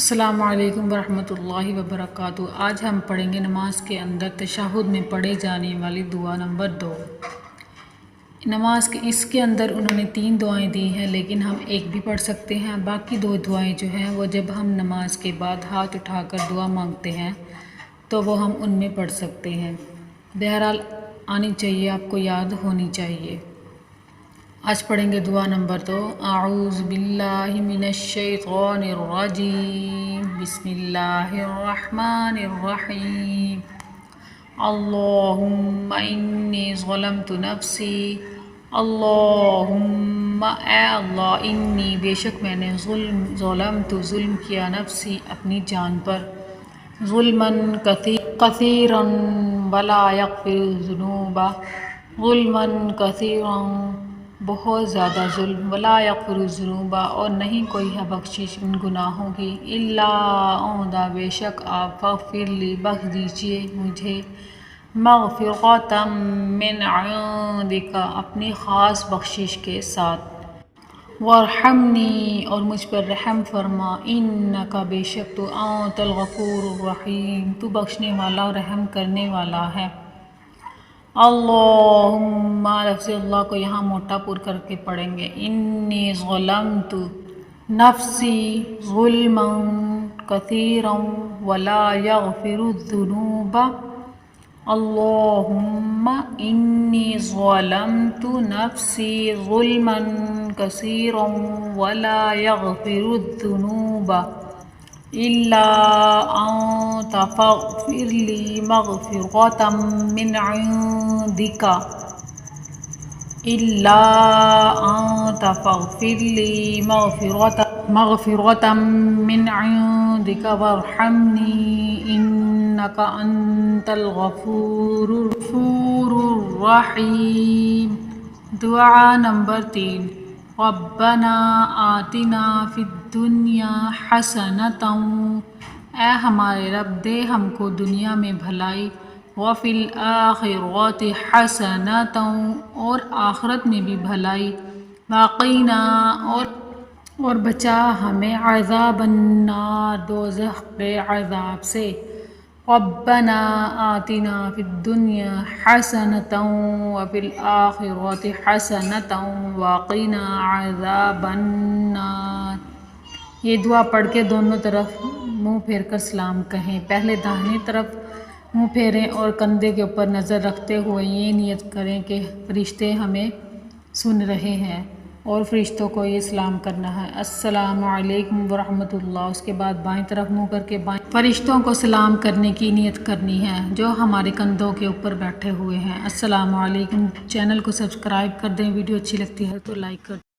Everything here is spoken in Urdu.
السلام علیکم ورحمۃ اللہ وبرکاتہ۔ آج ہم پڑھیں گے نماز کے اندر تشہد میں پڑھے جانے والی دعا نمبر 2۔ نماز کے اس کے اندر انہوں نے 3 دعائیں دی ہیں، لیکن ہم ایک بھی پڑھ سکتے ہیں۔ باقی 2 دعائیں جو ہیں وہ جب ہم نماز کے بعد ہاتھ اٹھا کر دعا مانگتے ہیں تو وہ ہم ان میں پڑھ سکتے ہیں۔ بہرحال آنی چاہیے، آپ کو یاد ہونی چاہیے۔ آج پڑھیں گے دعا نمبر 2۔ اعوذ باللہ من الشیطان الرجیم، بسم اللہ الرحمن الرحیم۔ اللہم انی ظلمت نفسی، اللہم اے اللہ، انی بے شک میں نے ظلم کیا نفسی اپنی جان پر، ظلماً کثیراً ولا یغفر الذنوب، ظلماً کثیراً بہت زیادہ ظلم، ولا یغفر الذنوب اور نہیں کوئی ہے بخشش ان گناہوں کی، الا انت بے شک آپ، فاغفر لی بخش دیجئے مجھے، مغفرۃ من عندک اپنی خاص بخشش کے ساتھ، وارحمنی اور مجھ پر رحم فرما، انک بے شک تو، انت الغفور الرحیم تو بخشنے والا رحم کرنے والا ہے۔ اللہم، لفظ اللہ کو یہاں موٹا پر کر کے پڑھیں گے، انی ظلمت نفسی ظلما کثیرا ولا یغفر الذنوب، اللہم انی ظلمت نفسی ظلما کثیرا ولا یغفر الذنوب الا انت فاغفر لی مغفرۃ من عندک، الا انت فاغفر لی مغفرۃ من عندک وارحمنی انک انت الغفور الرحیم۔ دعا نمبر 3۔ ربنا آتنا فی الدنیا حسنۃ، اے ہمارے رب دے ہم کو دنیا میں بھلائی، وفی الآخرۃ حسنۃ اور آخرت میں بھی بھلائی، وقنا اور بچا ہمیں عذاب النار دوزخ کے عذاب سے۔ ربنا آتنا فی الدنیا حسنۃ وفی الآخرۃ حسنۃ وقنا عذاب النار۔ یہ دعا پڑھ کے دونوں طرف منہ پھیر کر سلام کہیں۔ پہلے داہنی طرف منہ پھیریں اور کندھے کے اوپر نظر رکھتے ہوئے یہ نیت کریں کہ فرشتے ہمیں سن رہے ہیں اور فرشتوں کو یہ سلام کرنا ہے، السلام علیکم ورحمۃ اللہ۔ اس کے بعد بائیں طرف منہ کر کے فرشتوں کو سلام کرنے کی نیت کرنی ہے جو ہمارے کندھوں کے اوپر بیٹھے ہوئے ہیں۔ السلام علیکم۔ چینل کو سبسکرائب کر دیں، ویڈیو اچھی لگتی ہے تو لائک کر دیں۔